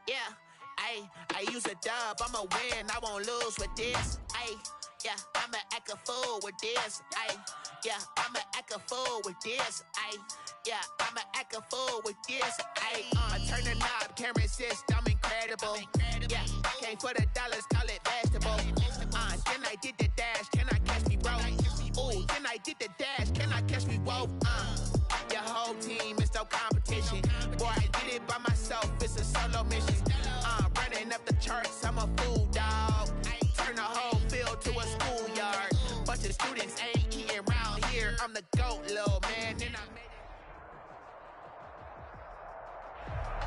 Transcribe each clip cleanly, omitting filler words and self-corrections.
Yeah, I use a dub, I'ma win, I won't lose with this. Yeah, I'ma act a fool with this. Yeah, I'ma act a fool with this. Yeah, I'ma act a fool with this. Turn the knob, can't resist, I'm incredible. Yeah, came for the dollars, call it vegetable. Then I did the dash, can I catch me, bro? Ooh, then I did the dash, can I catch me, whoa? Your whole team is no competition. Boy, I did it by myself, it's a solo mission. Running up the charts, I'm a fool, dog. Turn the whole field to a schoolyard. Bunch of students ain't eating round here. I'm the GOAT, little man. Then I made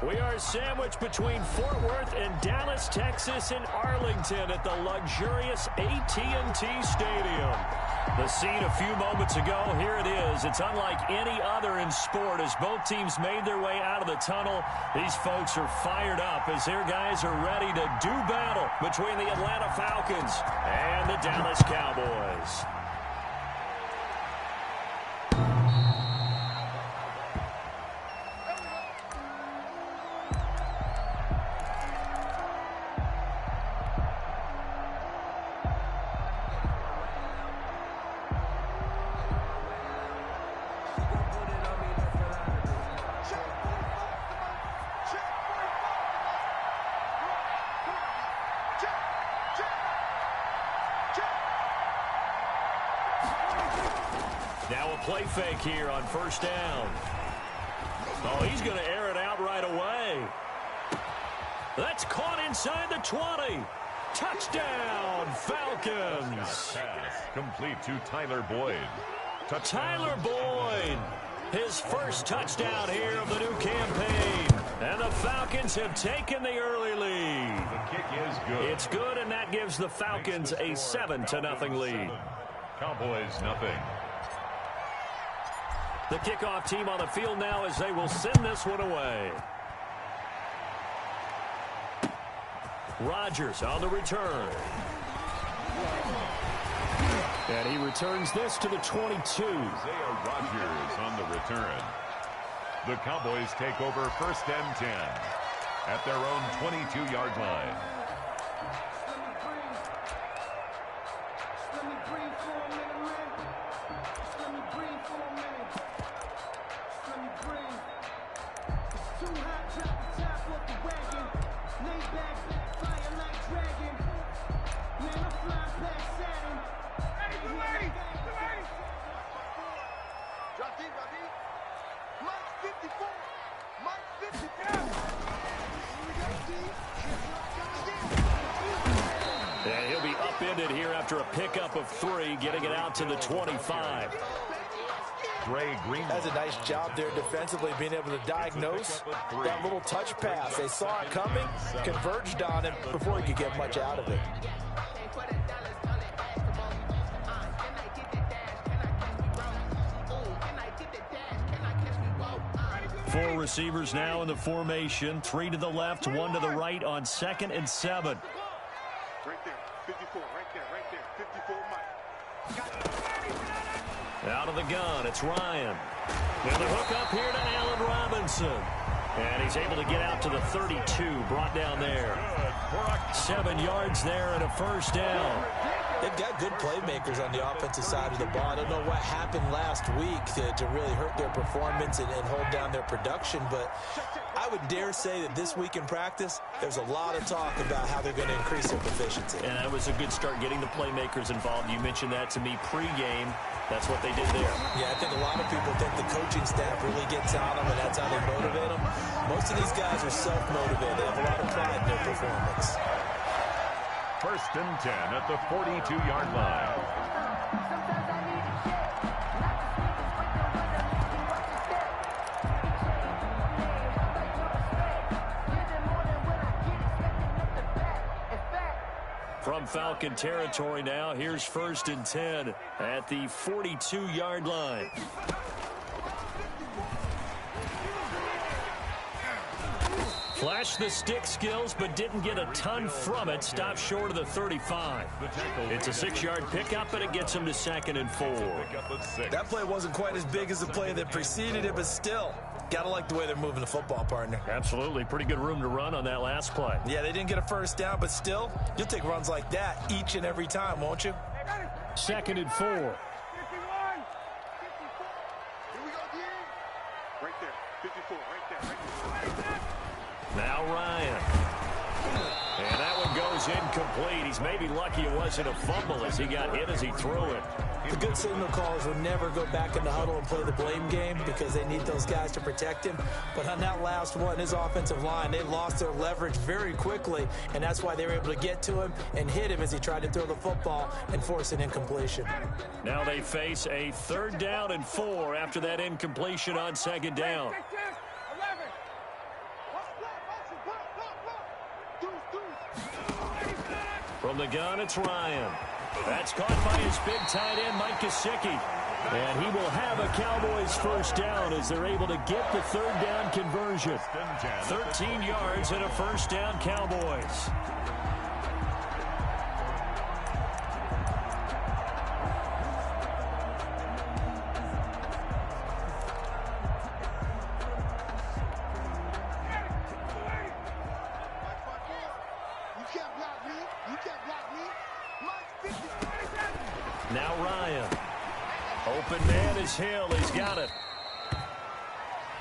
it. We are sandwiched between Fort Worth and Dallas, Texas, and Arlington at the luxurious AT&T Stadium. The scene a few moments ago, here it is. It's unlike any other in sport as both teams made their way out of the tunnel. These folks are fired up as their guys are ready to do battle between the Atlanta Falcons and the Dallas Cowboys. Now a play fake here on first down. Oh, he's going to air it out right away. That's caught inside the 20. Touchdown, Falcons. Pass complete to Tyler Boyd. Tyler Boyd, his first touchdown here of the new campaign. And the Falcons have taken the early lead. The kick is good. It's good, and that gives the Falcons a 7-0 lead. Cowboys nothing. The kickoff team on the field now as they will send this one away. Rodgers on the return. And he returns this to the 22. Isaiah Rodgers on the return. The Cowboys take over first and 10 at their own 22-yard line. And he'll be upended here after a pickup of 3, getting it out to the 25. Dre Green does a nice job there defensively, being able to diagnose that little touch pass. They saw it coming, converged on it before he could get much out of it. 4 receivers now in the formation. 3 to the left, 1 to the right on 2nd and 7. Right there, 54, right there, 54, Mike. Out of the gun, it's Ryan. And the hook up here to Allen Robinson. And he's able to get out to the 32, brought down there. 7 yards there and a first down. They've got good playmakers on the offensive side of the ball. I don't know what happened last week to really hurt their performance and hold down their production, but I would dare say that this week in practice, there's a lot of talk about how they're going to increase their proficiency. And that was a good start getting the playmakers involved. You mentioned that to me pregame. That's what they did there. Yeah, I think a lot of people think the coaching staff really gets on them, and that's how they motivate them. Most of these guys are self-motivated. They have a lot of pride in their performance. First and 10 at the 42-yard line. From Falcon territory now, here's first and 10 at the 42-yard line. Flashed the stick skills, but didn't get a ton from it. Stopped short of the 35. It's a 6-yard pickup, and it gets him to 2nd and 4. That play wasn't quite as big as the play that preceded it, but still, gotta like the way they're moving the football, partner. Absolutely. Pretty good room to run on that last play. Yeah, they didn't get a first down, but still, you'll take runs like that each and every time, won't you? 2nd and 4. Here we go, D. Right there. 54, right there. Now Ryan. And that one goes incomplete. He's maybe lucky it wasn't a fumble as he got hit as he threw it. The good signal callers will never go back in the huddle and play the blame game because they need those guys to protect him. But on that last one, his offensive line, they lost their leverage very quickly, and that's why they were able to get to him and hit him as he tried to throw the football and force an incompletion. Now they face a 3rd down and 4 after that incompletion on 2nd down. From the gun, it's Ryan. That's caught by his big tight end, Mike Gesicki. And he will have a Cowboys first down as they're able to get the 3rd down conversion. 13 yards and a first down, Cowboys. Now Ryan. Open man is Hill. He's got it.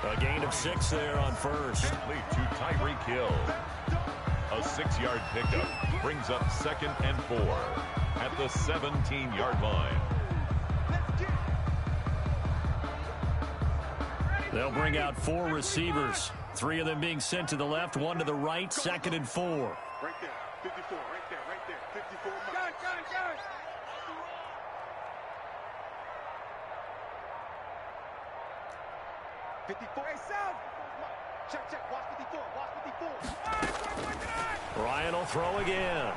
A gain of 6 there on first. Complete to Tyreek Hill. A 6-yard pickup brings up 2nd and 4 at the 17-yard line. They'll bring out 4 receivers. 3 of them being sent to the left, 1 to the right, 2nd and 4. Right there. 54, right there, right there. 54. Got it. 54. Hey, South. Check. Watch 54. Watch 54. Ryan will throw again.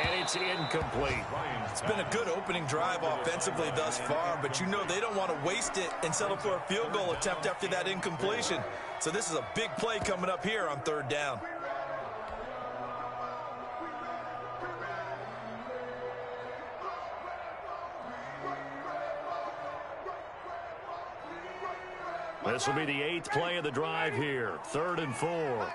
And it's incomplete. It's been a good opening drive offensively thus far, but you know they don't want to waste it and settle for a field goal attempt after that incompletion. So this is a big play coming up here on 3rd down. This will be the 8th play of the drive here. 3rd and 4.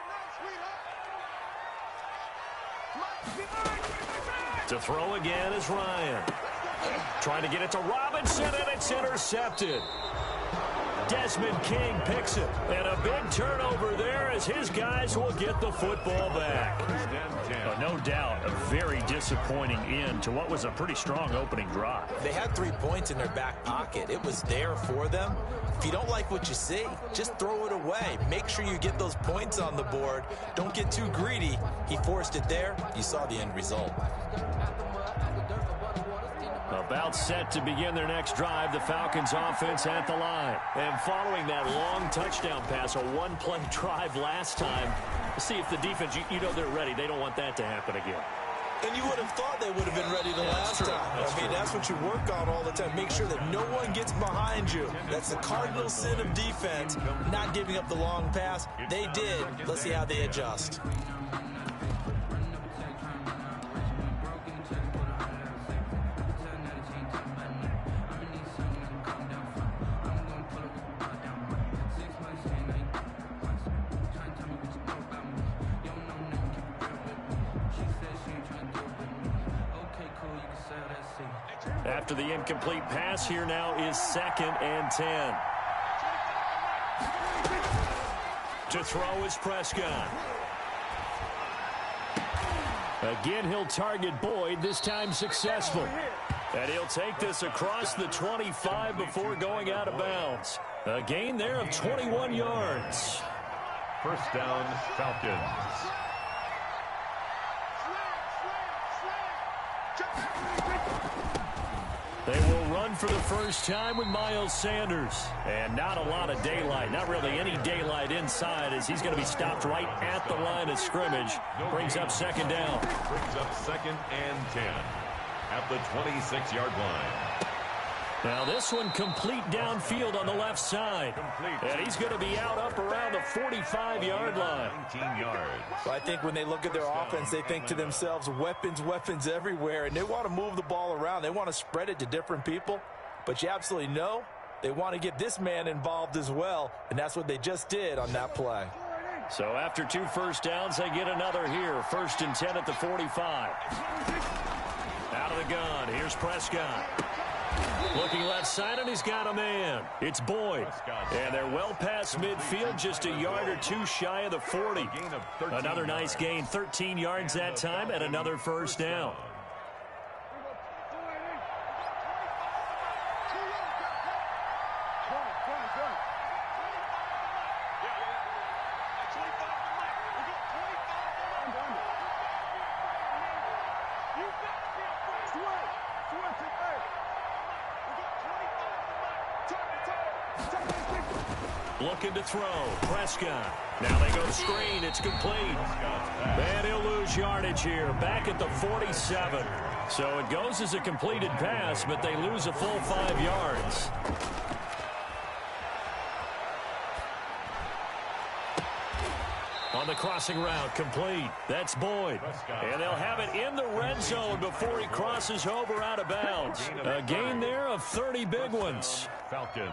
To throw again is Ryan. Trying to get it to Robinson, and it's intercepted. Desmond King picks it. And a big turnover there as his guys will get the football back. No doubt, a very disappointing end to what was a pretty strong opening drive. They had 3 points in their back pocket. It was there for them. If you don't like what you see, just throw it away. Make sure you get those points on the board. Don't get too greedy. He forced it there. You saw the end result. About set to begin their next drive, the Falcons offense at the line. And following that long touchdown pass, a 1-play drive last time, see if the defense, you know they're ready. They don't want that to happen again. And you would have thought they would have been ready the last time. That's what you work on all the time. Make sure that no one gets behind you. That's the cardinal sin of defense, not giving up the long pass. They did. Let's see how they adjust. After the incomplete pass, here now is 2nd and 10. To throw is Prescott. Again, he'll target Boyd, this time successful. And he'll take this across the 25 before going out of bounds. A gain there of 21 yards. First down, Falcons. They will run for the first time with Miles Sanders. And not a lot of daylight, not really any daylight inside as he's going to be stopped right at the line of scrimmage. Brings up 2nd down. Brings up 2nd and 10 at the 26-yard line. Now this one complete downfield on the left side. And he's going to be out up around the 45-yard line. 19 yards. Well, I think when they look at their offense, they think to themselves, weapons, weapons everywhere. And they want to move the ball around. They want to spread it to different people. But you absolutely know they want to get this man involved as well. And that's what they just did on that play. So after 2 first downs, they get another here. 1st and 10 at the 45. Out of the gun. Here's Prescott. Looking left side, and he's got a man. It's Boyd. And they're well past midfield, just a yard or two shy of the 40. Another nice gain, 13 yards that time, and another first down. Looking to throw. Prescott. Now they go screen. It's complete. And he'll lose yardage here. Back at the 47. So it goes as a completed pass, but they lose a full 5 yards. On the crossing route, complete. That's Boyd. And they'll have it in the red zone before he crosses over out of bounds. A gain there of 30 big ones. Falcons.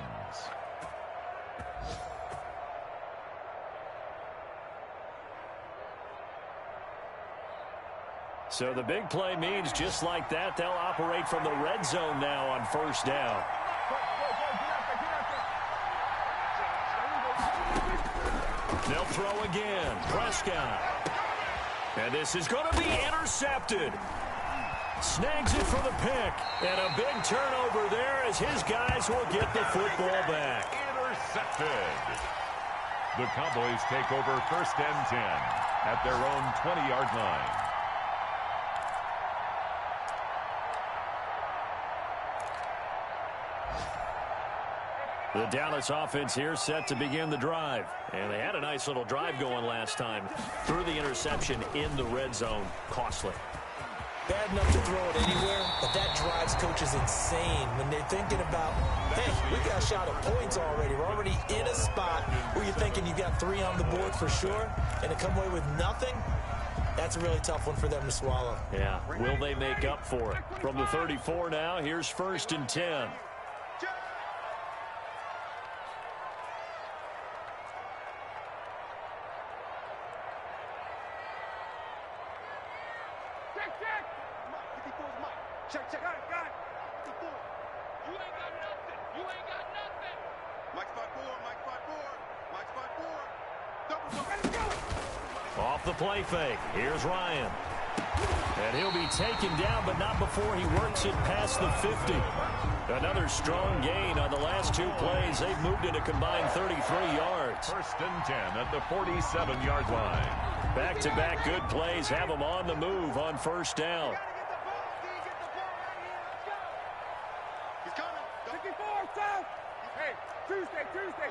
So the big play means just like that, they'll operate from the red zone now on first down. They'll throw again. Prescott. And this is going to be intercepted. Snags it for the pick. And a big turnover there as his guys will get the football back. Intercepted. The Cowboys take over 1st and 10 at their own 20-yard line. The Dallas offense here set to begin the drive. And they had a nice little drive going last time. Threw the interception in the red zone. Costly. Bad enough to throw it anywhere, but that drives coaches insane when they're thinking about, hey, we got a shot at points already. We're already in a spot where you're thinking you got 3 on the board for sure, and to come away with nothing, that's a really tough one for them to swallow. Yeah, will they make up for it? From the 34 now, here's 1st and 10. Check. Got it. You ain't got nothing. Mike spot 4. Double. Off the play fake. Here's Ryan. And he'll be taken down, but not before he works it past the 50. Another strong gain on the last 2 plays. They've moved it a combined 33 yards. 1st and 10 at the 47-yard line. Back-to-back good plays have them on the move on first down.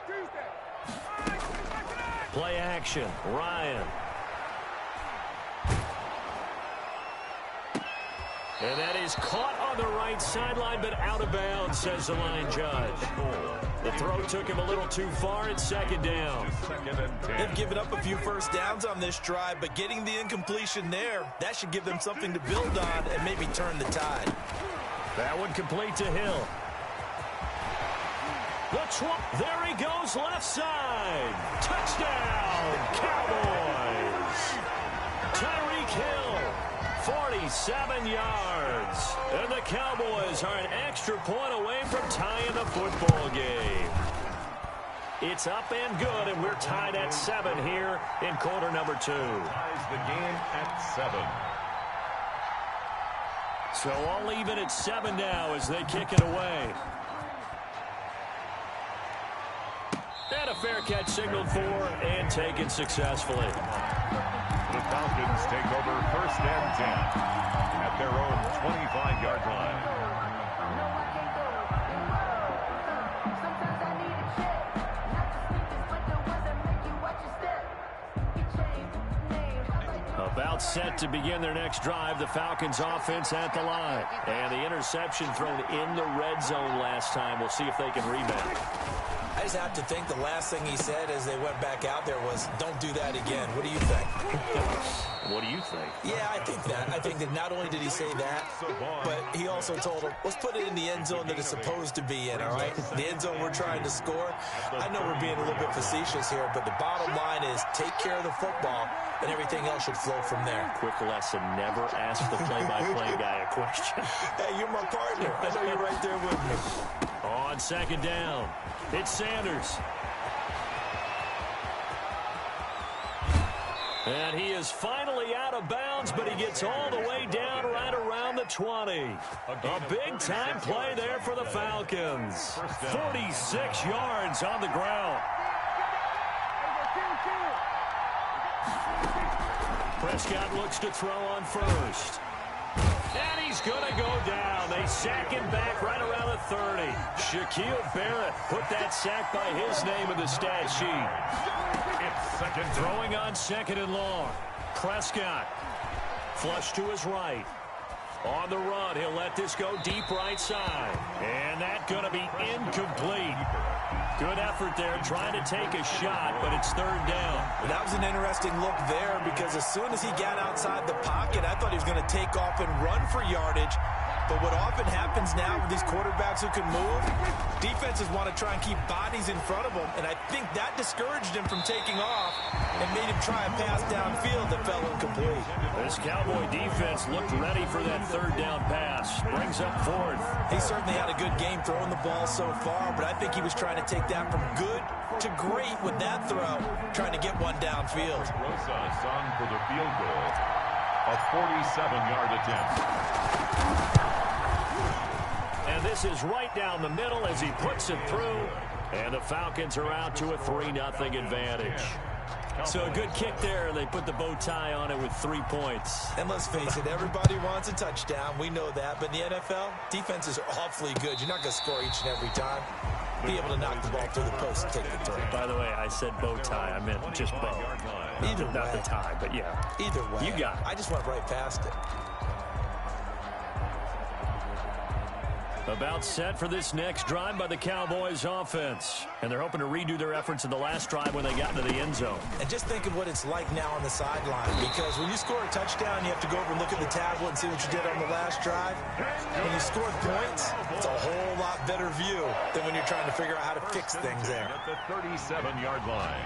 Tuesday. Play action. Ryan. And that is caught on the right sideline, but out of bounds, says the line judge. The throw took him a little too far. It's 2nd down. They've given up a few first downs on this drive, but getting the incompletion there, that should give them something to build on and maybe turn the tide. That one complete to Hill. There he goes, left side. Touchdown, Cowboys. Tyreek Hill, 47 yards. And the Cowboys are an extra point away from tying the football game. It's up and good, and we're tied at 7 here in quarter number 2. Ties the game at 7. So all even at 7 now as they kick it away. And a fair catch signaled for and taken successfully. The Falcons take over 1st and 10 at their own 25-yard line. A About set to begin their next drive, the Falcons offense at the line. And the interception thrown in the red zone last time. We'll see if they can rebound. I just have to think the last thing he said as they went back out there was, don't do that again. What do you think? What do you think? Yeah, I think that. I think that not only did he say that, but he also told him, let's put it in the end zone that it's supposed to be in, all right? The end zone we're trying to score. I know we're being a little bit facetious here, but the bottom line is take care of the football, and everything else should flow from there. Quick lesson, never ask the play-by-play guy a question. Hey, you're my partner. I know you're right there with me. On second down, it's Sanders. And he is finally out of bounds, but he gets all the way down right around the 20. A big-time play there for the Falcons. 46 yards on the ground. Prescott looks to throw on first. And he's going to go down. They sack him back right around the 30. Shaquille Barrett put that sack by his name in the stat sheet. It's second. Throwing on second and long. Prescott. Flush to his right. On the run, he'll let this go deep right side. And that's going to be incomplete. Good effort there, trying to take a shot, but it's third down. That was an interesting look there because as soon as he got outside the pocket, I thought he was going to take off and run for yardage. But what often happens now with these quarterbacks who can move, defenses want to try and keep bodies in front of them, and I think that discouraged him from taking off and made him try a pass downfield that fell incomplete. This Cowboy defense looked ready for that third down pass. Brings up fourth. He certainly had a good game throwing the ball so far, but I think he was trying to take that from good to great with that throw, trying to get one downfield. Rosas on for the field goal. A 47-yard attempt. And this is right down the middle as he puts it through. And the Falcons are out to a 3-0 advantage. So a good kick there. They put the bow tie on it with 3 points. And let's face it, everybody wants a touchdown. We know that. But in the NFL, defenses are awfully good. You're not going to score each and every time. Be able to knock the ball through the post and take the throw. By the way, I said bow tie. I meant just bow. Either way. Not the tie, but yeah. Either way. You got it. I just went right past it. About set for this next drive by the Cowboys offense. And they're hoping to redo their efforts in the last drive when they got into the end zone. And just think of what it's like now on the sideline. Because when you score a touchdown, you have to go over and look at the tablet and see what you did on the last drive. When you score points, it's a whole lot better view than when you're trying to figure out how to fix things there. At the 37-yard line.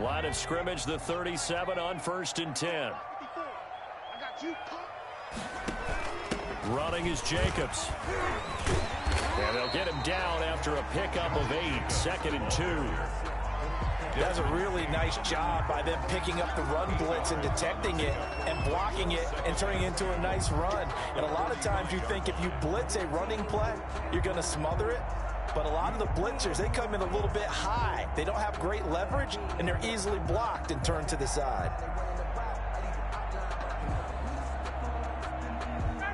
Line of scrimmage, the 37 on 1st and 10. Running is Jacobs. And they'll get him down after a pickup of 8. 2nd and 2. That's a really nice job by them picking up the run blitz and detecting it and blocking it and turning it into a nice run. And a lot of times you think if you blitz a running play, you're going to smother it. But a lot of the blitzers, they come in a little bit high. They don't have great leverage, and they're easily blocked and turned to the side.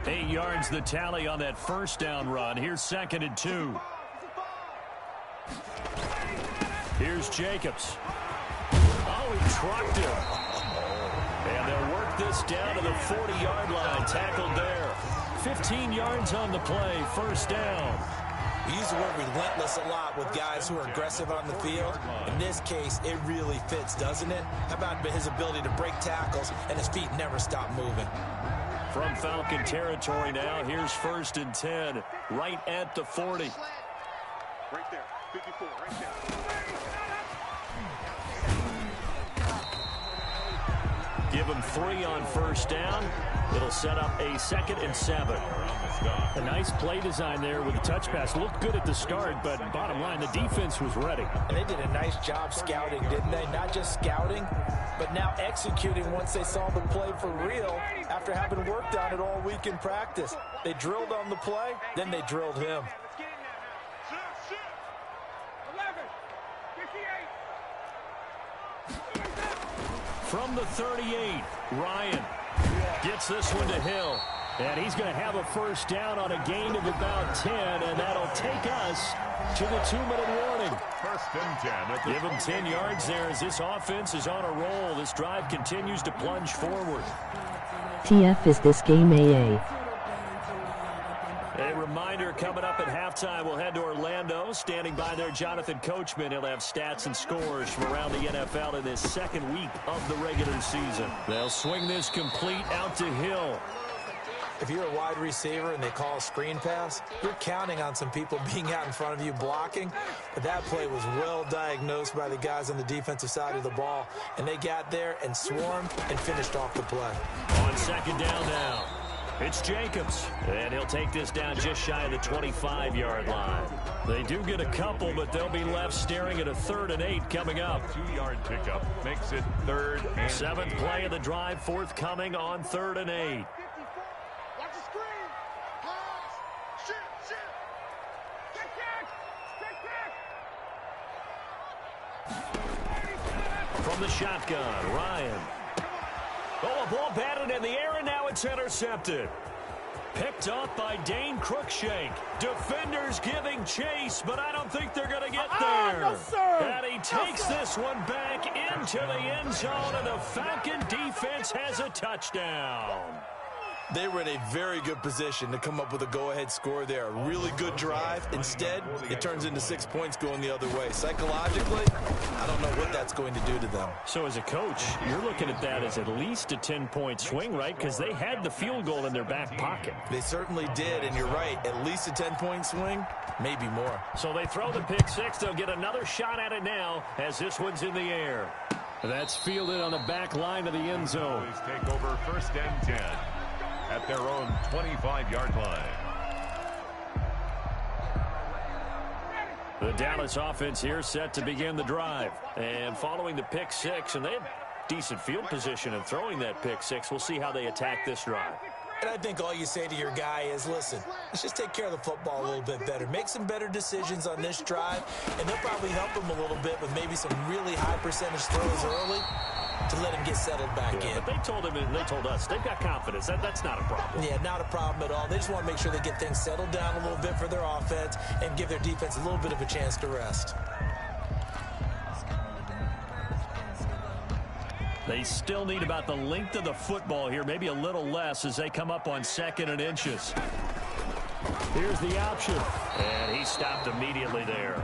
8 yards the tally on that first down run. Here's 2nd and 2. Here's Jacobs. Oh, he trucked him. And they'll work this down to the 40-yard line. Tackled there. 15 yards on the play. 1st down. We use the word relentless a lot with guys who are aggressive on the field. In this case, it really fits, doesn't it? How about his ability to break tackles and his feet never stop moving? From Falcon territory now, here's 1st and 10, right at the 40. Right there, 54, right there. Give him 3 on 1st down. It'll set up a 2nd and 7. A nice play design there with the touch pass. Looked good at the start, but bottom line, the defense was ready. And they did a nice job scouting, didn't they? Not just scouting, but now executing once they saw the play for real after having worked on it all week in practice. They drilled on the play, then they drilled him. From the 38, Ryan gets this one to Hill. And he's going to have a first down on a gain of about 10, and that'll take us to the 2-minute warning. First and 10. Give him 10 yards there as this offense is on a roll. This drive continues to plunge forward. TF is this game AA. A reminder coming up at halftime, we'll head to Orlando. Standing by there, Jonathan Coachman. He'll have stats and scores from around the NFL in this second week of the regular season. They'll swing this complete out to Hill. If you're a wide receiver and they call a screen pass, you're counting on some people being out in front of you blocking. But that play was well diagnosed by the guys on the defensive side of the ball. And they got there and swarmed and finished off the play. On second down now, it's Jacobs. And he'll take this down just shy of the 25-yard line. They do get a couple, but they'll be left staring at a 3rd and 8 coming up. 2-yard pickup makes it 3rd and 7th play of the drive, forthcoming on 3rd and 8. From the shotgun, Ryan. Oh, a ball batted in the air, and now it's intercepted. Picked up by Dane Cruikshank. Defenders giving chase, but I don't think they're going to get there. No, sir. And he takes this one back into the end zone, and the Falcon defense has a touchdown. They were in a very good position to come up with a go-ahead score there. A really good drive. Instead, it turns into 6 points going the other way. Psychologically, I don't know what that's going to do to them. So as a coach, you're looking at that as at least a 10-point swing, right? Because they had the field goal in their back pocket. They certainly did, and you're right. At least a 10-point swing, maybe more. So they throw the pick six. They'll get another shot at it now as this one's in the air. That's fielded on the back line of the end zone. Cowboys take over 1st and 10. At their own 25-yard line. The Dallas offense here set to begin the drive. And following the pick six, and they have decent field position in throwing that pick six. We'll see how they attack this drive. And I think all you say to your guy is, listen, let's just take care of the football a little bit better. Make some better decisions on this drive, and they'll probably help him a little bit with maybe some really high percentage throws early to let him get settled back in. But they told him, and they told us, they've got confidence. That's not a problem. Yeah, not a problem at all. They just want to make sure they get things settled down a little bit for their offense and give their defense a little bit of a chance to rest. They still need about the length of the football here, maybe a little less as they come up on 2nd and inches. Here's the option. And he stopped immediately there.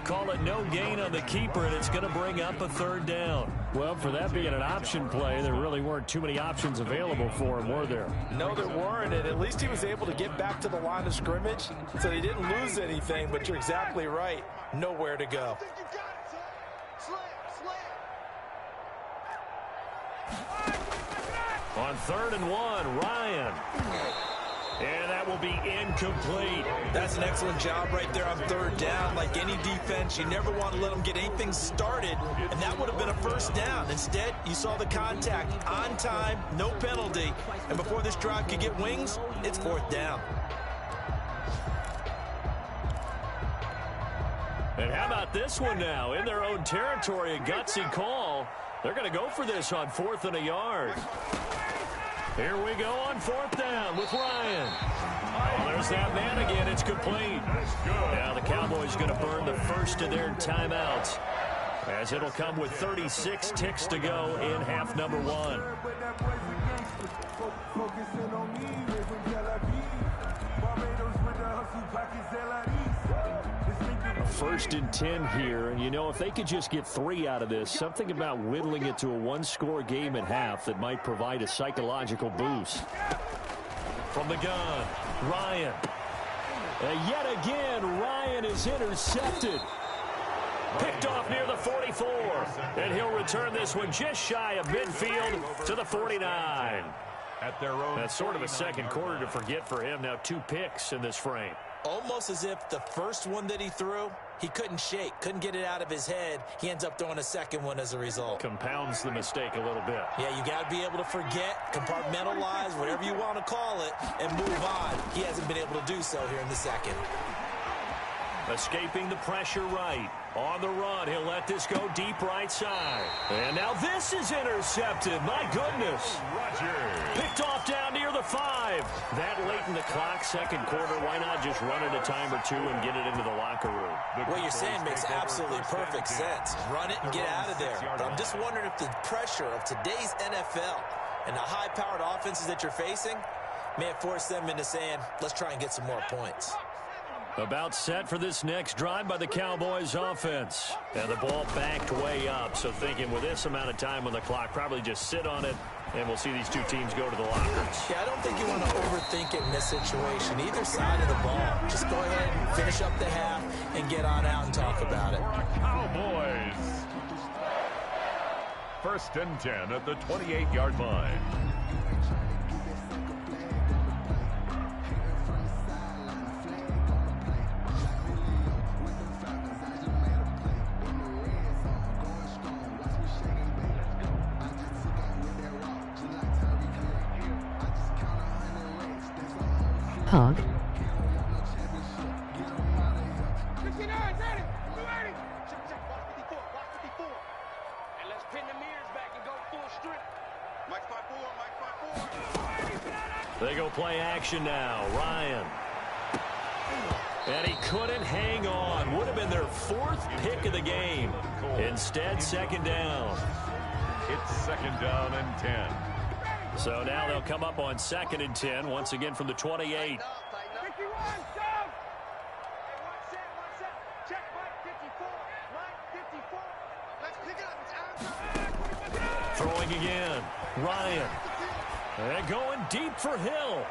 Call it no gain on the keeper, and it's going to bring up a 3rd down. Well, for that being an option play, there really weren't too many options available for him, were there? No, there weren't, and at least he was able to get back to the line of scrimmage, so he didn't lose anything, but you're exactly right. Nowhere to go. On 3rd and 1, Ryan. And that will be incomplete. That's an excellent job right there on 3rd down. Like any defense, you never want to let them get anything started, and that would have been a 1st down. Instead, you saw the contact on time, no penalty, and before this drive could get wings, it's 4th down. And how about this one now? In their own territory, a gutsy call. They're going to go for this on 4th and a yard. Here we go on 4th down with Ryan. Oh, there's that man again. It's complete. Now the Cowboys going to burn the first of their timeouts, as it'll come with 36 ticks to go in half number 1. 1st and 10 here, and you know, if they could just get 3 out of this, something about whittling it to a 1-score game at half that might provide a psychological boost. From the gun, Ryan. And yet again, Ryan is intercepted. Picked off near the 44, and he'll return this one just shy of midfield to the 49. At their own That's sort of a second quarter to forget for him. Now 2 picks in this frame. Almost as if the first one that he threw, he couldn't shake, couldn't get it out of his head. He ends up throwing a second one as a result. Compounds the mistake a little bit. Yeah, you got to be able to forget, compartmentalize, whatever you want to call it, and move on. He hasn't been able to do so here in the second. Escaping the pressure right. On the run, he'll let this go deep right side. And now this is intercepted. My goodness. Rodgers. Picked off down near the the 5. That late in the clock, second quarter, why not just run it a time or two and get it into the locker room? What you're saying makes absolutely perfect sense. Run it and get out of there. But I'm just wondering if the pressure of today's NFL and the high-powered offenses that you're facing may have forced them into saying, let's try and get some more points. About set for this next drive by the Cowboys offense. And the ball backed way up. So thinking with this amount of time on the clock, probably just sit on it, and we'll see these two teams go to the lockers. Yeah, I don't think you want to overthink it in this situation. Either side of the ball. Just go ahead and finish up the half and get on out and talk about it. Cowboys. 1st and 10 at the 28-yard line. Hog. 59, ready, ready. Check, watch 54, watch 54. And let's pin the mirrors back and go full strip. Mike 5-4, Mike 5-4. They go play action now. Ryan. And he couldn't hang on. Would have been their 4th pick of the game. Instead, second down. It's 2nd down and 10. So now they'll come up on 2nd and 10, once again from the 28. 51, shove. Hey, one set. Check, Mike 54, Let's pick it up. It's out. Throwing again. Ryan. And going deep for Hill.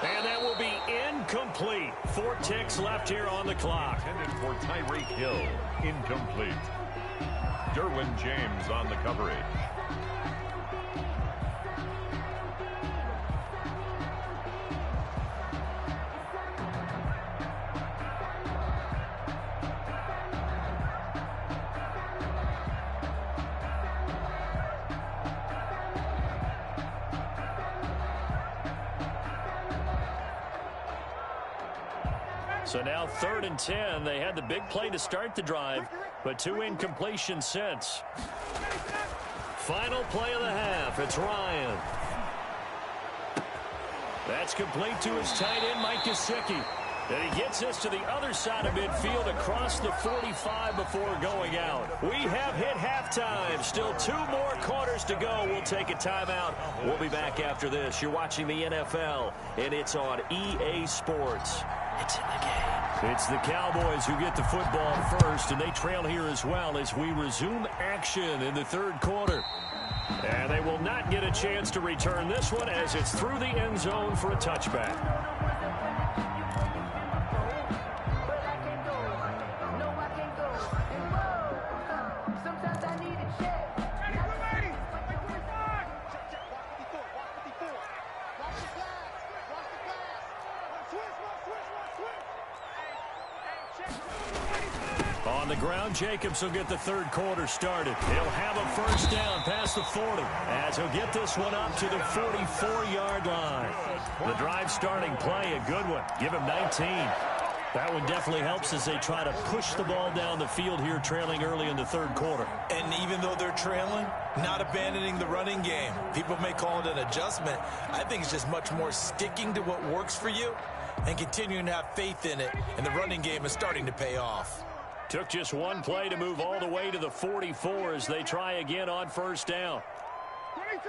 And that will be incomplete. 4 ticks left here on the clock. Intended for Tyreek Hill. Incomplete. Derwin James on the coverage. So now 3rd and 10. They had the big play to start the drive, but 2 incompletions since. Final play of the half. It's Ryan. That's complete to his tight end, Mike Gesicki. And he gets us to the other side of midfield across the 45 before going out. We have hit halftime. Still 2 more quarters to go. We'll take a timeout. We'll be back after this. You're watching the NFL, and it's on EA Sports. It's in the game. It's the Cowboys who get the football first, and they trail here as well as we resume action in the 3rd quarter. And they will not get a chance to return this one as it's through the end zone for a touchback. On the ground, Jacobs will get the 3rd quarter started. He'll have a first down past the 40 as he'll get this one up to the 44-yard line. The drive starting play, a good one. Give him 19. That one definitely helps as they try to push the ball down the field here, trailing early in the 3rd quarter. And even though they're trailing, not abandoning the running game. People may call it an adjustment. I think it's just much more sticking to what works for you and continuing to have faith in it. And the running game is starting to pay off. Took just 1 play to move all the way to the 44 as they try again on first down. 22.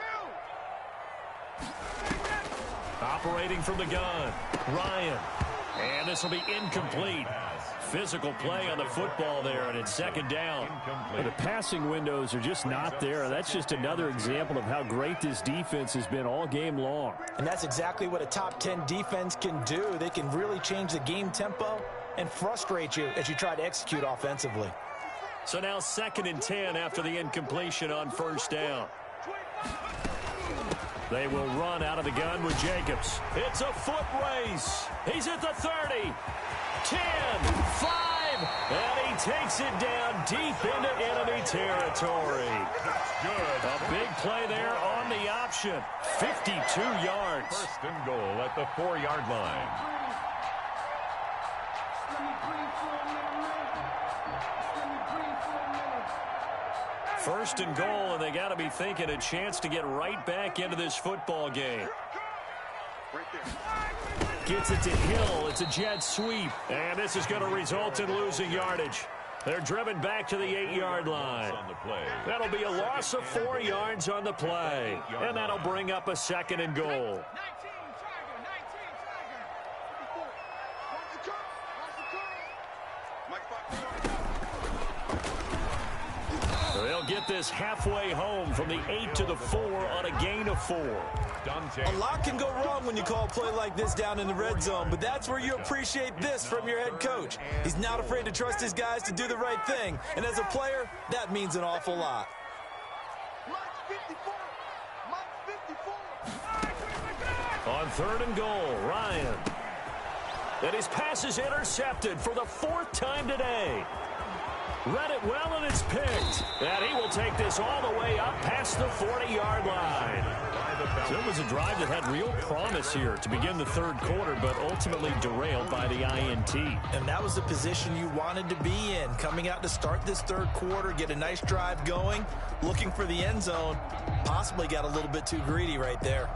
Operating from the gun, Ryan. And this will be incomplete. Physical play on the football there, and it's 2nd down. But the passing windows are just not there. That's just another example of how great this defense has been all game long. And that's exactly what a top 10 defense can do. They can really change the game tempo and frustrate you as you try to execute offensively. So now 2nd and 10 after the incompletion on first down. They will run out of the gun with Jacobs. It's a foot race. He's at the 30, 10, 5, and he takes it down deep into enemy territory. Good. A big play there on the option. 52 yards. 1st and goal at the 4-yard line. First and goal, and they got to be thinking a chance to get right back into this football game. Gets it to Hill. It's a jet sweep. And this is going to result in losing yardage. They're driven back to the 8-yard line. That'll be a loss of 4 yards on the play. And that'll bring up a 2nd and goal. They'll get this halfway home from the 8 to the 4 on a gain of 4. A lot can go wrong when you call a play like this down in the red zone, but that's where you appreciate this from your head coach. He's not afraid to trust his guys to do the right thing, and as a player, that means an awful lot. On 3rd and goal, Ryan. And his pass is intercepted for the 4th time today. Read it well, and it's picked. And he will take this all the way up past the 40-yard line. So it was a drive that had real promise here to begin the 3rd quarter, but ultimately derailed by the INT. And that was the position you wanted to be in, coming out to start this 3rd quarter, get a nice drive going, looking for the end zone. Possibly got a little bit too greedy right there.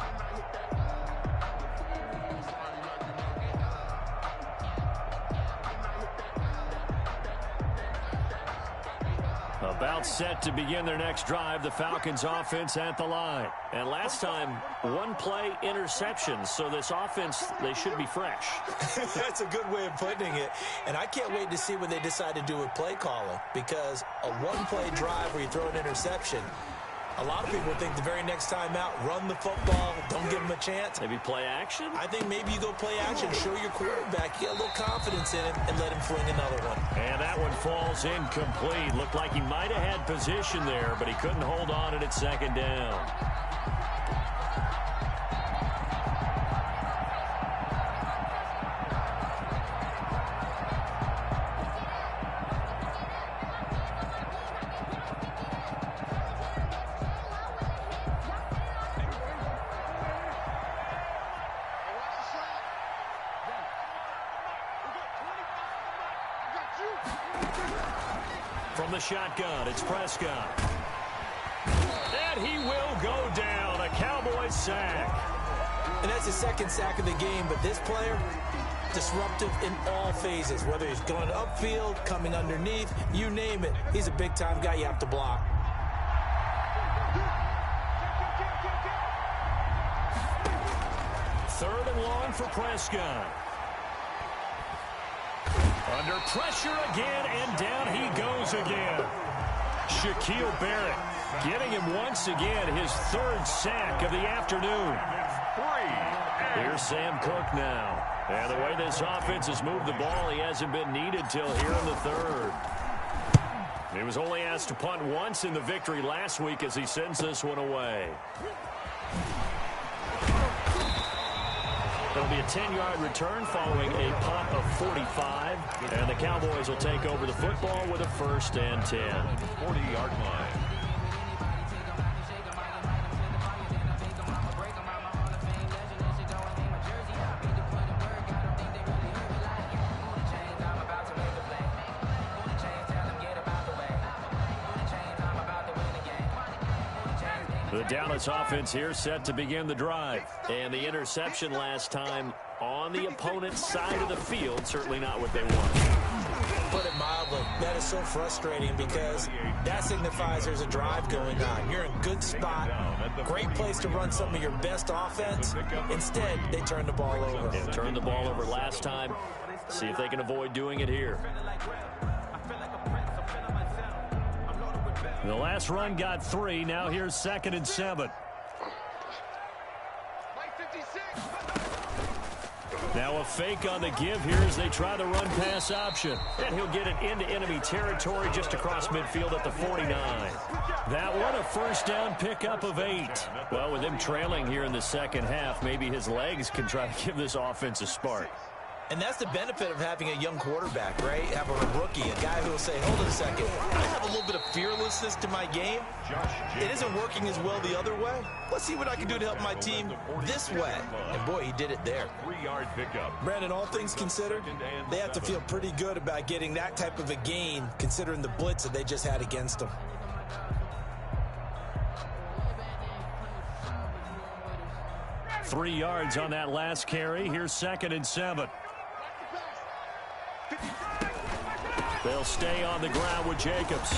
About set to begin their next drive, the Falcons offense at the line. And last time, 1 play interception, so this offense, they should be fresh. That's a good way of putting it. And I can't wait to see what they decide to do with play calling, because a 1-play drive where you throw an interception, a lot of people think the very next time out, run the football, don't give them a chance. Maybe play action? I think maybe you go play action, show your quarterback, get a little confidence in him, and let him fling another one. And that one falls incomplete. Looked like he might have had position there, but he couldn't hold on at 2nd down. From the shotgun, it's Prescott. And he will go down. A Cowboys sack. And that's his 2nd sack of the game, but this player, disruptive in all phases, whether he's going upfield, coming underneath, you name it. He's a big-time guy you have to block. Third and long for Prescott. Under pressure again, and down he goes again. Shaquille Barrett getting him once again, his 3rd sack of the afternoon. Here's Sam Cook now. And the way this offense has moved the ball, he hasn't been needed till here in the 3rd. He was only asked to punt once in the victory last week as he sends this one away. It'll be a 10-yard return following a punt of 45. And the Cowboys will take over the football with a 1st and 10. 40-yard line. The Dallas offense here set to begin the drive. And the interception last time on the opponent's side of the field, certainly not what they want. Put it mildly, that is so frustrating because that signifies there's a drive going on. You're in a good spot, great place to run some of your best offense. Instead, they turn the ball over. They turned the ball over last time. See if they can avoid doing it here. The last run got 3. Now here's 2nd and 7. Now a fake on the give here as they try the run-pass option. And he'll get it into enemy territory just across midfield at the 49. That one, a 1st down pickup of 8. Well, with him trailing here in the 2nd half, maybe his legs can try to give this offense a spark. And that's the benefit of having a young quarterback, right? Have a rookie, a guy who will say, hold on a second, I have a little bit of fearlessness to my game. It isn't working as well the other way. Let's see what I can do to help my team this way. And boy, he did it there. 3-yard pickup. Brandon, all things considered, they have to feel pretty good about getting that type of a gain, considering the blitz that they just had against them. 3 yards on that last carry. Here's 2nd and 7. They'll stay on the ground with Jacobs.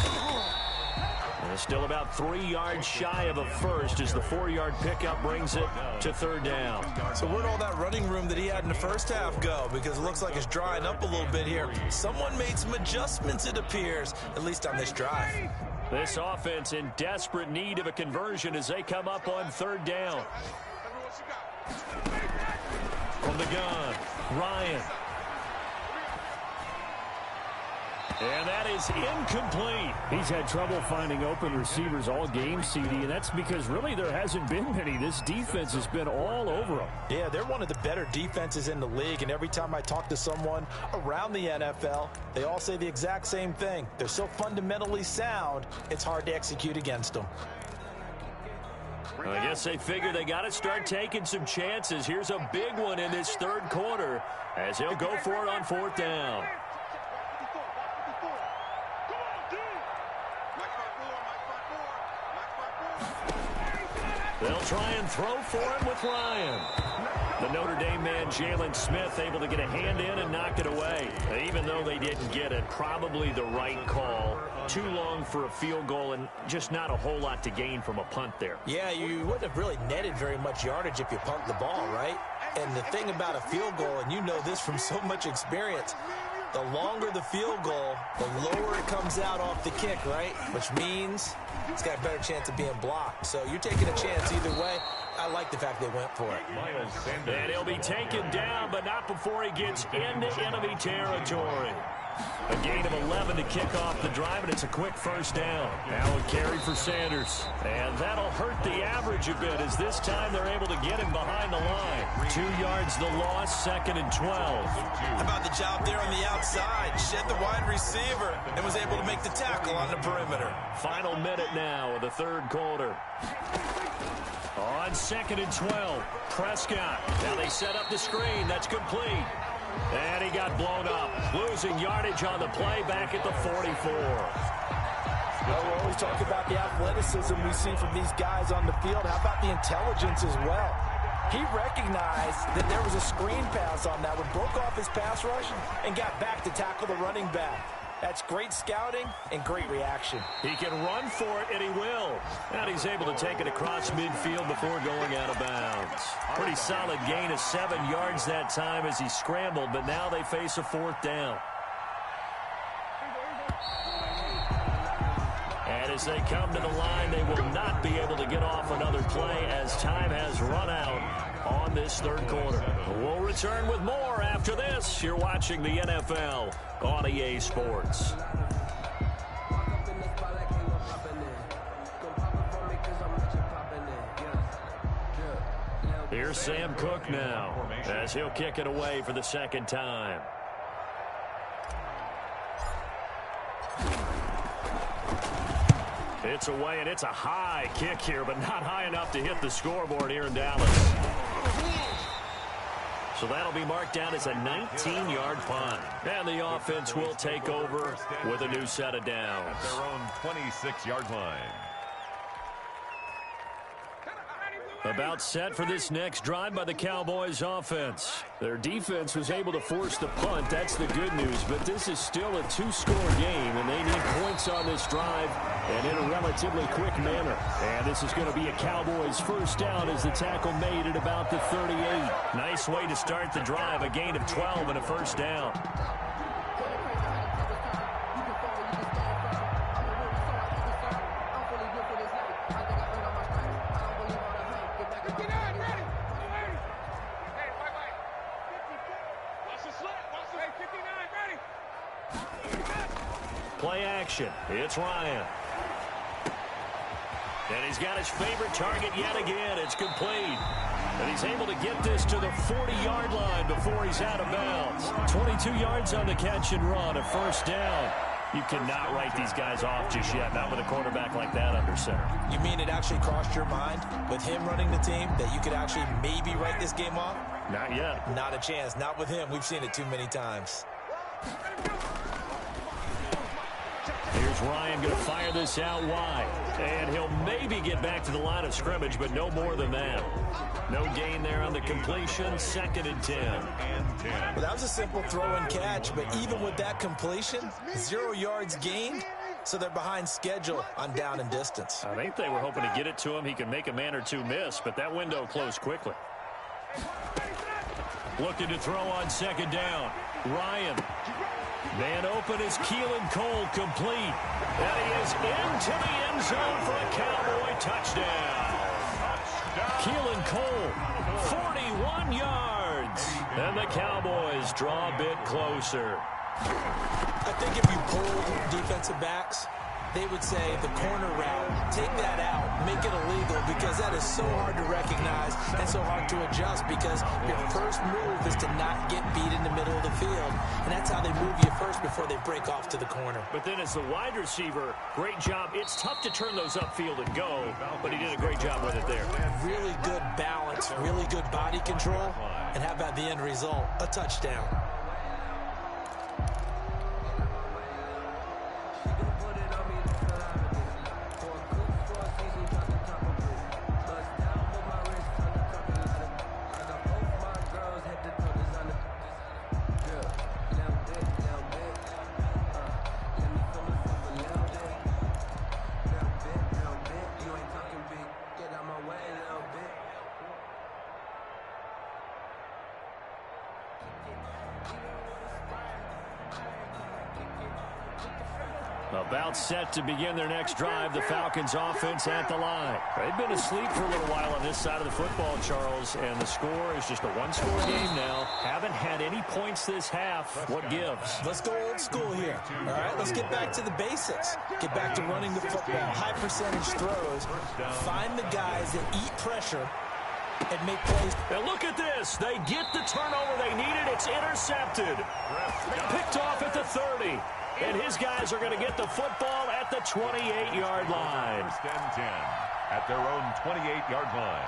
And still about 3 yards shy of a first as the 4-yard pickup brings it to 3rd down. So where'd all that running room that he had in the first half go? Because it looks like it's drying up a little bit here. Someone made some adjustments, it appears, at least on this drive. This offense in desperate need of a conversion as they come up on 3rd down. From the gun, Ryan. And that is incomplete. He's had trouble finding open receivers all game, CD, and that's because really there hasn't been many. This defense has been all over them. Yeah, they're one of the better defenses in the league, and every time I talk to someone around the NFL, they all say the exact same thing. They're so fundamentally sound, it's hard to execute against them. I guess they figure they got to start taking some chances. Here's a big one in this 3rd quarter as he'll go for it on 4th down. They'll try and throw for him with Ryan. The Notre Dame man, Jalen Smith, able to get a hand in and knock it away. Even though they didn't get it, probably the right call. Too long for a field goal and just not a whole lot to gain from a punt there. Yeah, you wouldn't have really netted very much yardage if you pumped the ball, right? And the thing about a field goal, and you know this from so much experience, the longer the field goal, the lower it comes out off the kick, right? Which means it's got a better chance of being blocked. So you're taking a chance either way. I like the fact they went for it. And he'll be taken down, but not before he gets into enemy territory. A gain of 11 to kick off the drive, and it's a quick 1st down. Now a carry for Sanders. And that'll hurt the average a bit as this time they're able to get him behind the line. 2 yards the loss, 2nd and 12. How about the job there on the outside? Shed the wide receiver and was able to make the tackle on the perimeter. Final minute now of the 3rd quarter. On 2nd and 12, Prescott. Now they set up the screen. That's complete. And he got blown up. Losing yardage on the play back at the 44. Well, we always talk about the athleticism we see from these guys on the field. How about the intelligence as well? He recognized that there was a screen pass on that one, broke off his pass rush, and got back to tackle the running back. That's great scouting and great reaction. He can run for it, and he will. And he's able to take it across midfield before going out of bounds. Pretty solid gain of 7 yards that time as he scrambled, but now they face a 4th down. And as they come to the line, they will not be able to get off another play as time has run out on this 3rd quarter. We'll return with more after this. You're watching the NFL on EA Sports. Here's Sam Cook now as he'll kick it away for the 2nd time. It's away, and it's a high kick here, but not high enough to hit the scoreboard here in Dallas. So that'll be marked down as a 19-yard punt. And the offense will take over with a new set of downs. At their own 26-yard line. About set for this next drive by the Cowboys offense. Their defense was able to force the punt. That's the good news. But this is still a 2-score game, and they need points on this drive and in a relatively quick manner. And this is going to be a Cowboys 1st down as the tackle made at about the 38. Nice way to start the drive. A gain of 12 and a 1st down. Play action. It's Ryan. And he's got his favorite target yet again. It's complete. And he's able to get this to the 40-yard line before he's out of bounds. 22 yards on the catch and run, a 1st down. You cannot write these guys off just yet, not with a quarterback like that under center. You mean it actually crossed your mind with him running the team that you could actually maybe write this game off? Not yet. Not a chance. Not with him. We've seen it too many times. Here's Ryan going to fire this out wide. And he'll maybe get back to the line of scrimmage, but no more than that. No gain there on the completion. 2nd and 10. Well, that was a simple throw and catch, but even with that completion, 0 yards gained, so they're behind schedule on down and distance. I think they were hoping to get it to him. He could make a man or two miss, but that window closed quickly. Looking to throw on 2nd down. Ryan. Man open is Keelan Cole, complete. And he is into the end zone for a Cowboy touchdown. Keelan Cole, 41 yards. And the Cowboys draw a bit closer. I think if you polled defensive backs, they would say the corner route, take that out, make it illegal, because that is so hard to recognize and so hard to adjust, because your first move is to not get beat in the middle of the field, and that's how they move you first before they break off to the corner. But then as the wide receiver, great job. It's tough to turn those upfield and go, but he did a great job with it there. Really good balance, really good body control, and how about the end result? A touchdown. About set to begin their next drive, the Falcons offense at the line. They've been asleep for a little while on this side of the football, Charles, and the score is just a one-score game now. Haven't had any points this half. What gives? Let's go old school here. All right, let's get back to the basics. Get back to running the football, high percentage throws. Find the guys that eat pressure and make plays. Now look at this. They get the turnover they needed. It's intercepted. Picked off at the 30. And his guys are going to get the football at the 28-yard line. 1st and 10 at their own 28-yard line.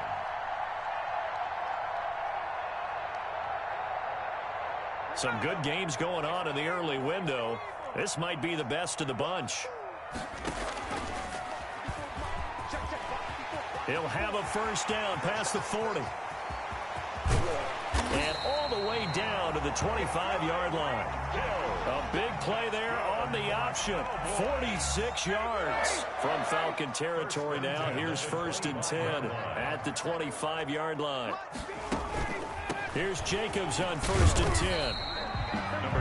Some good games going on in the early window. This might be the best of the bunch. He'll have a 1st down past the 40. And all the way down to the 25-yard line. A big play there on the option. 46 yards from Falcon territory now. Here's 1st and 10 at the 25-yard line. Here's Jacobs on 1st and 10.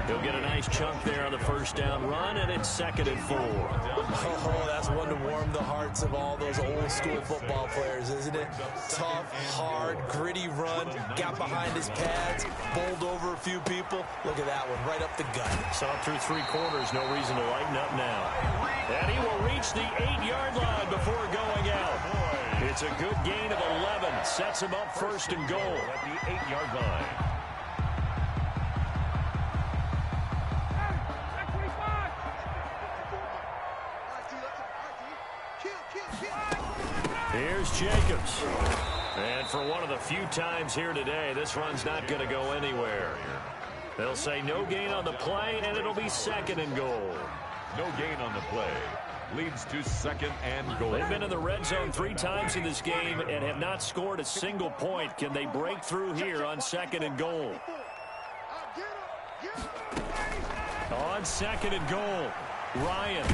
He'll get a nice chunk there on the 1st down run, and it's 2nd and 4. Oh, that's one to warm the hearts of all those old school football players, isn't it? Tough, hard, gritty run, got behind his pads, bowled over a few people. Look at that one, right up the gut. Saw it through 3 quarters, no reason to lighten up now. And he will reach the 8-yard line before going out. It's a good gain of 11, sets him up 1st and goal At the 8-yard line. Here's Jacobs. And for one of the few times here today, this run's not going to go anywhere. They'll say no gain on the play, and it'll be 2nd and goal. No gain on the play. Leads to 2nd and goal. They've been in the red zone 3 times in this game and have not scored a single point. Can they break through here on 2nd and goal? On 2nd and goal, Ryan.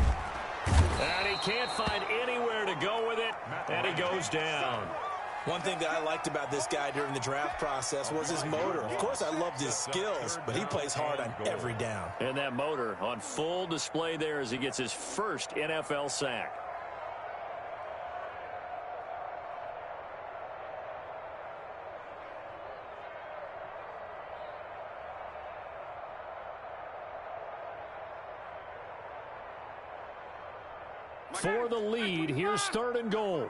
And he can't find anywhere to go with it, and he goes down. One thing that I liked about this guy during the draft process was his motor. Of course, I loved his skills, but he plays hard on every down. And that motor on full display there as he gets his first NFL sack. For the lead, here's 3rd and goal.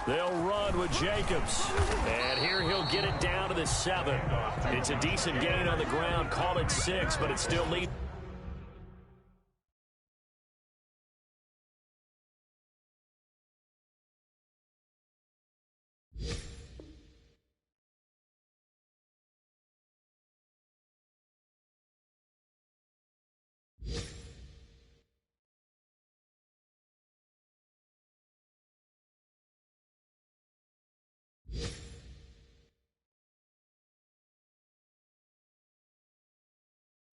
They'll run with Jacobs. And here he'll get it down to the 7. It's a decent gain on the ground. Call it 6, but it still leads.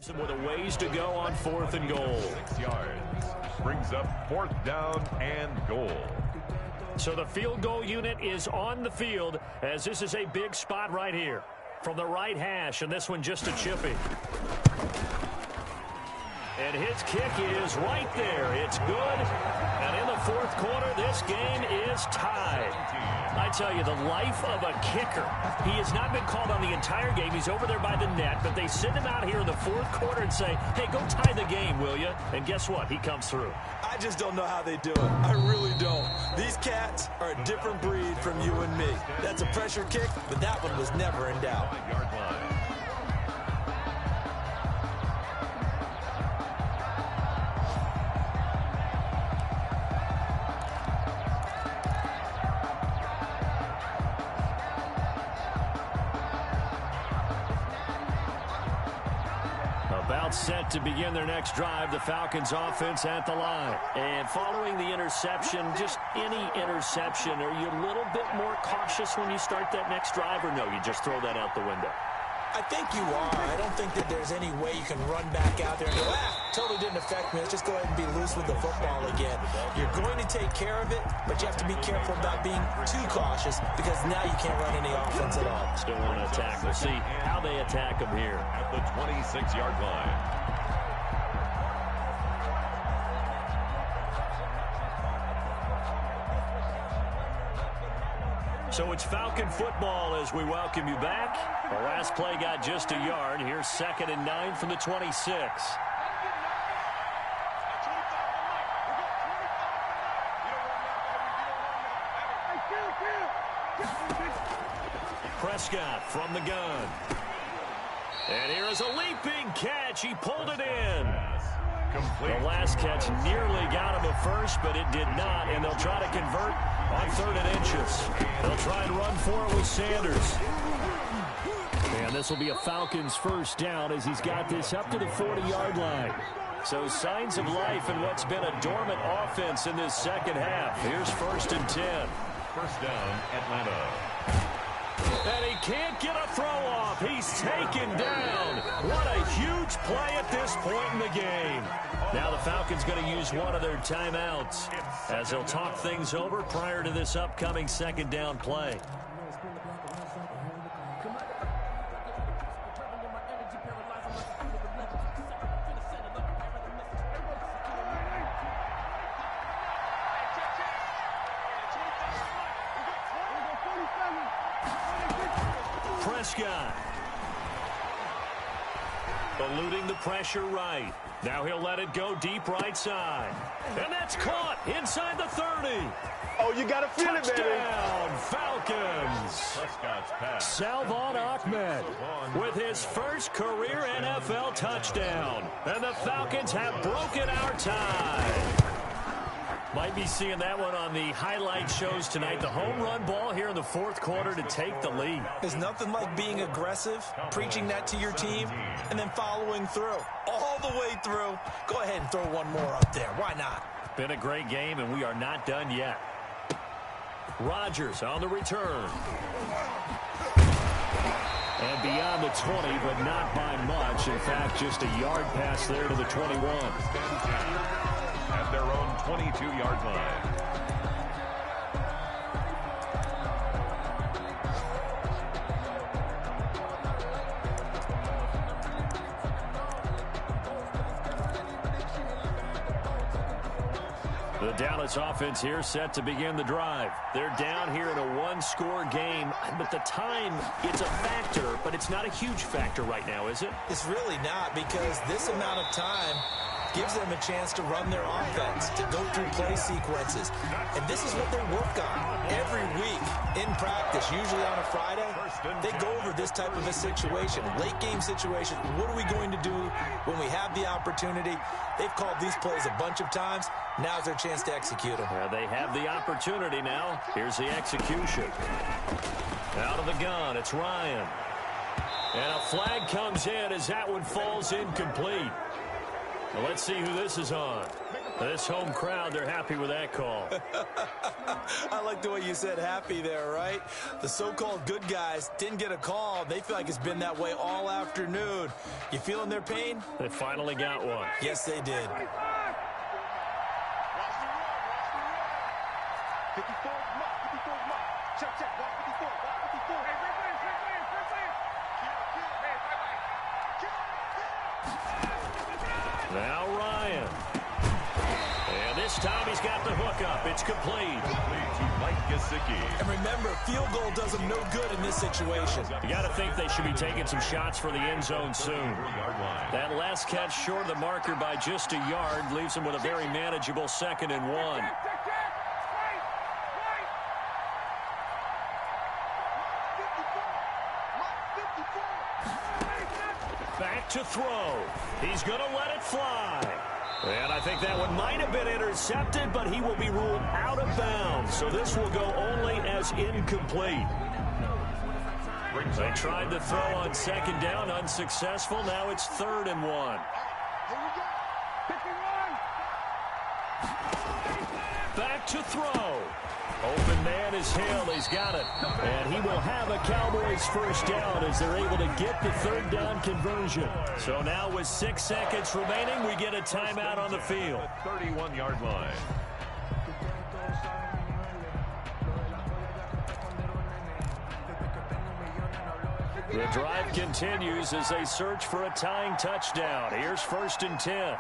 With a ways to go on 4th and goal. 6 yards. Brings up 4th down and goal. So the field goal unit is on the field as this is a big spot right here. From the right hash, and this one just a chippy. And his kick is right there. It's good. And in the 4th quarter, this game is tied. I tell you, the life of a kicker. He has not been called on the entire game. He's over there by the net, but they send him out here in the 4th quarter and say, hey, go tie the game, will you? And guess what? He comes through. I just don't know how they do it. I really don't. These cats are a different breed from you and me. That's a pressure kick, but that one was never in doubt. 5-yard line. Set to begin their next drive, the Falcons offense at the line. And following the interception, just any interception, are you a little bit more cautious when you start that next drive, or no, you just throw that out the window? I think you are. I don't think that there's any way you can run back out there and go, totally didn't affect me. Let's just go ahead and be loose with the football again. You're going to take care of it, but you have to be careful about being too cautious because now you can't run any offense at all. Still want to attack. We'll see how they attack them here. At the 26-yard line. So it's Falcon football as we welcome you back. The last play got just a yard. Here's 2nd and 9 from the 26. Prescott from the gun. And here is a leaping catch. He pulled it in. The last catch nearly got him a first, but it did not, and they'll try to convert on 3rd and inches. They'll try and run for it with Sanders. And this will be a Falcons first down as he's got this up to the 40-yard line. So signs of life in what's been a dormant offense in this second half. Here's 1st and 10. First down, Atlanta. And he can't get a throw off. He's taken down. What a huge play at this point in the game. Now the Falcons going to use one of their timeouts as they'll talk things over prior to this upcoming 2nd down play. Prescott eluding the pressure right. Now he'll let it go deep right side. And that's caught inside the 30. Oh, you got to feel it, baby. Touchdown, Falcons. Prescott's pass. Salvon Ahmed with his first career NFL touchdown. And the Falcons have broken our tie. Might be seeing that one on the highlight shows tonight. The home run ball here in the 4th quarter to take the lead. There's nothing like being aggressive, preaching that to your team, and then following through. All the way through. Go ahead and throw one more up there. Why not? Been a great game, and we are not done yet. Rodgers on the return. And beyond the 20, but not by much. In fact, just a yard pass there to the 21. At their own 22-yard line. The Dallas offense here set to begin the drive. They're down here in a one-score game, but the time, it's a factor, but it's not a huge factor right now, is it? It's really not, because this amount of time gives them a chance to run their offense, to go through play sequences. And this is what they work on every week in practice, usually on a Friday. They go over this type of a situation, late game situation. What are we going to do when we have the opportunity? They've called these plays a bunch of times. Now's their chance to execute them. They have the opportunity now. Here's the execution. Out of the gun, it's Ryan. And a flag comes in as that one falls incomplete. Well, let's see who this is on. This home crowd, they're happy with that call. I like the way you said happy there, right? The so-called good guys didn't get a call. They feel like it's been that way all afternoon. You feeling their pain? They finally got one. Yes, they did. 54 mark, 54 mark. Check, watch 54, watch 54. Hey, now Ryan. And this time he's got the hook up. It's complete. And remember, field goal does them no good in this situation. You got to think they should be taking some shots for the end zone soon. That last catch short of the marker by just a yard leaves them with a very manageable 2nd and 1. Back to throw. He's going to let it fly. And I think that one might have been intercepted, but he will be ruled out of bounds. So this will go only as incomplete. They tried to throw on 2nd down, unsuccessful. Now it's 3rd and 1. Back to throw. Open man is Hill. He's got it. And he will have a Cowboys 1st down as they're able to get the 3rd down conversion. So now with 6 seconds remaining, we get a timeout on the field. 31-yard line. The drive continues as they search for a tying touchdown. Here's 1st and 10.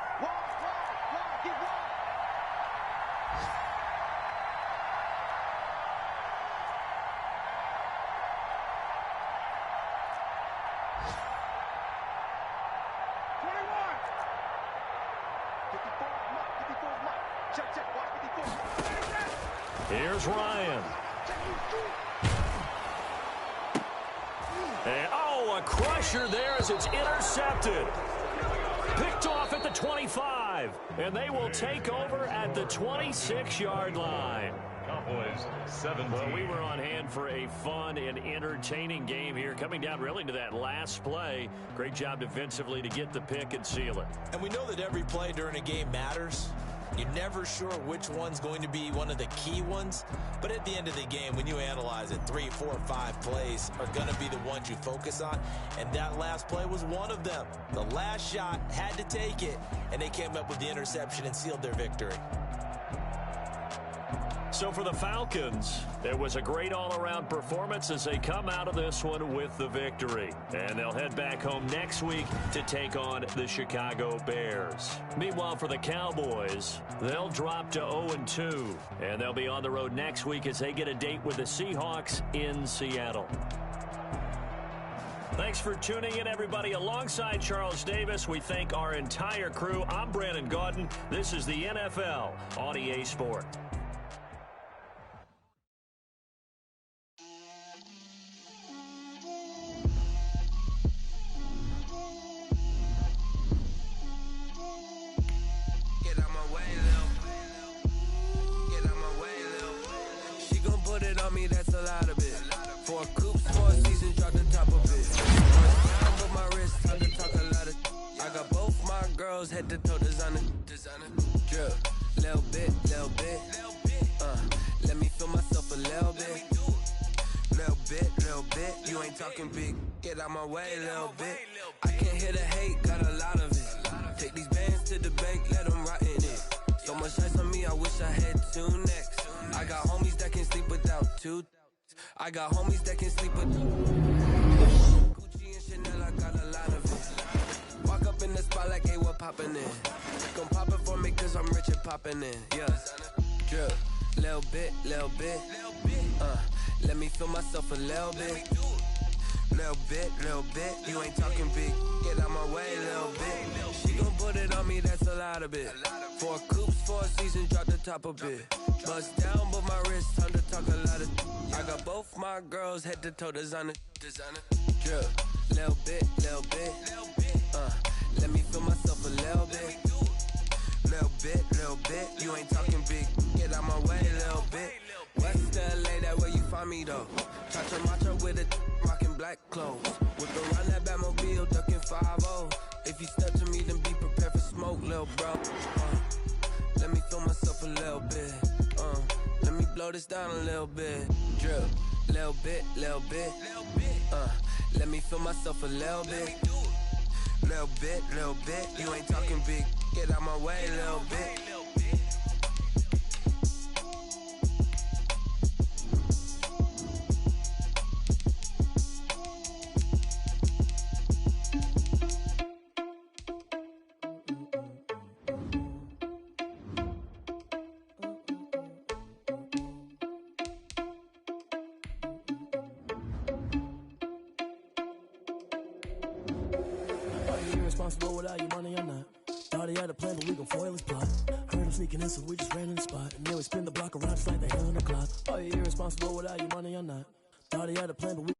Here's Ryan. And, a crusher there as it's intercepted. Picked off at the 25. And they will take over at the 26-yard line. Cowboys 17. Well, we were on hand for a fun and entertaining game here. Coming down really to that last play. Great job defensively to get the pick and seal it. And we know that every play during a game matters. You're never sure which one's going to be one of the key ones. But at the end of the game, when you analyze it, 3, 4, 5 plays are going to be the ones you focus on. And that last play was one of them. The last shot had to take it, and they came up with the interception and sealed their victory. So for the Falcons, there was a great all-around performance as they come out of this one with the victory. And they'll head back home next week to take on the Chicago Bears. Meanwhile, for the Cowboys, they'll drop to 0-2. And they'll be on the road next week as they get a date with the Seahawks in Seattle. Thanks for tuning in, everybody. Alongside Charles Davis, we thank our entire crew. I'm Brandon Gaudin. This is the NFL on EA Sport. That's a lot of it. 4 coops, 4 seasons, drop the top of it. Down with my wrist, time to talk a lot of. I got both my girls head to toe designer. Drip, little bit. Let me feel myself a little bit. Little bit. You ain't talking big. Get out my way, little bit. I can't hear the hate, got a lot of it. Take these bands to the bank, let them rot in it. So much ice on me, I wish I had 2 necks. I got homies that can sleep without 2. I got homies that can sleep with Gucci and Chanel, I got a lot of it. Walk up in the spot like, hey, what poppin' in? Gon' pop it for me cause I'm rich and poppin' in. Yeah, drip, little bit. Let me feel myself a little bit. Little bit. You ain't talking big. Get out my way, little bit. She gon' put it on me, that's a lot of it. 4 coops, 4 seasons, drop the top a bit. Bust down, but my wrist, time to talk a lot of. I got both my girls head to toe designer. Drip, little bit. Let me feel myself a little bit. Little bit. You ain't talking big. Get out my way, little bit. West LA, that where you find me though. Chacha macho with a rockin' black clothes. Whip around that Batmobile, ducking 5-0. If you step to me, then be prepared for smoke, little bro. Let me feel myself a little bit. Let me blow slow this down a little bit. Drip, little bit, little bit. Let me feel myself a little bit. Little bit, little bit. You ain't talking big. Get out my way, little bit. Irresponsible without your money or not. Thought he had a plan, but we gon' foil his plot. Heard him sneaking in, so we just ran in the spot. And then we spin the block around just like the hell in the clock. Are you irresponsible without your money or not? Thought he had a plan, but we